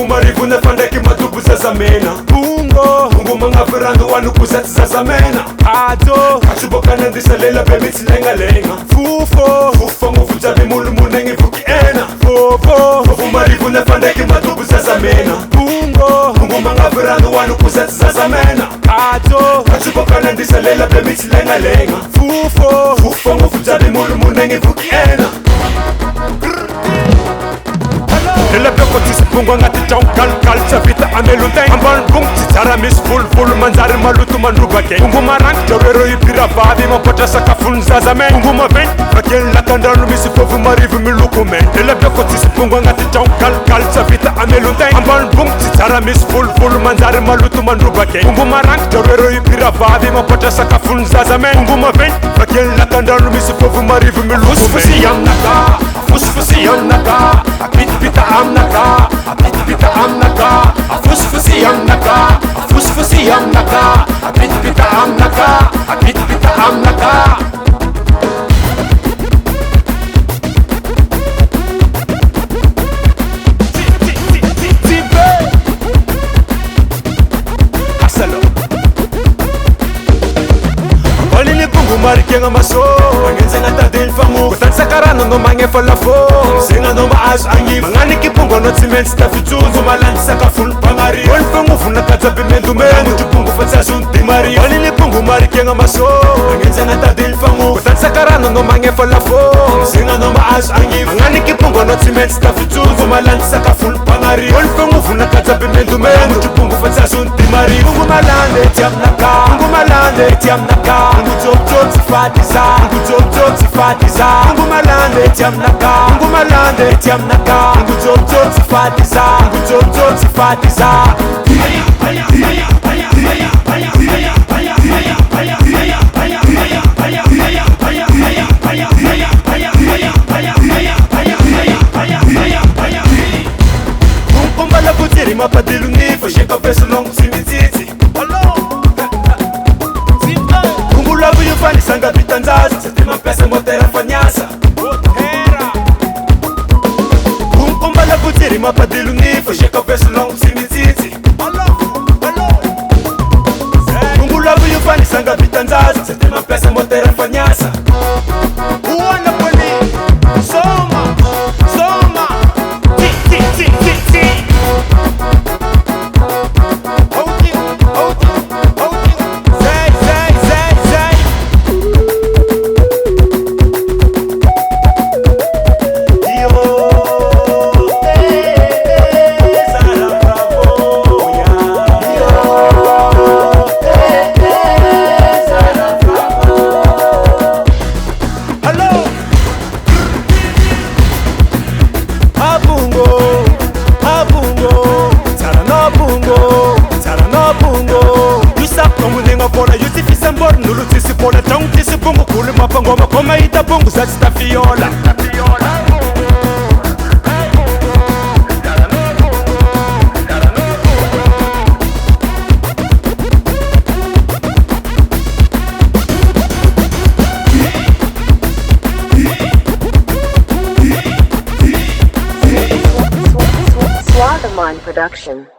Marivu nefandeki matubu zazamena Bungo mangafirando wanu kuzati zazamena Ato Kachuboka nandisalela bemitsi lenga Fufo ngufujabi mulu munengi vuki ena Fofo Marivu nefandeki matubu zazamena Bungo mangafirando wanu kuzati zazamena Ato Kachuboka nandisalela bemitsi lenga Fufo ngufujabi mulu munengi vuki ena Nella blocco ti spungo ngati ciao calcia vita ameluntai Amban bung titara mis full manzare malutu manrubake Unguma rank jawero ipira vavi mapota saka funzaza men Unguma ven raken latandanu misi fovu marivu miluku men Nella blocco ti spungo ngati ciao calcia vita ameluntai Amban bung titara mis full manzare malutu manrubake Unguma rank jawero ipira vavi mapota saka funzaza men Unguma ven raken latandanu misi fovu marivu miluku men Fusfusi yamnaka, pita amnaka, pita amnaka, fusfusi yamnaka, fusfusi yamnaka, pita amnaka, pita amnaka. Marikenga maso Mangenza ngata del famu Kutansa karano no mange falafo Senga no maaz angi Mangani kipungo no cement Stafichunzo malanti saka full pangari Olfangu funa kata bimendu mengu Tupungu fatsa sunti mari Olini pungu marikenga maso Mangenza ngata del famu Kutansa karano no mange falafo Senga no maaz angi Mangani kipungo no cement Stafichunzo malanti saka full pangari Olfangu funa kata bimendu mengu Tupungu fatsa sunti mari Pungu malande tiamnaka Pungu malande tiamnaka Pungu chop Tifatiza, Ngujojo tifatiza Ngumalande tiamnaka Ngumalande tiamnaka Ngujojo tifatiza Ngujojo tifatiza Ngumbala kutiri mapadilu nifo Sheka vesu longu simititi Labu yufani sanga bitanzaza Setima pesa motera fanyasa Kumkumba labu tiri mapadilu nifo Sheka vesu longu simititi Kumbu labu yufani sanga bitanzaza Setima pesa motera fanyasa Uwana pwani Soma Ti Nulu tisi pola tong tisi bungu kuli mapangoma Koma ita bungu za tita fiola Swagaman Production.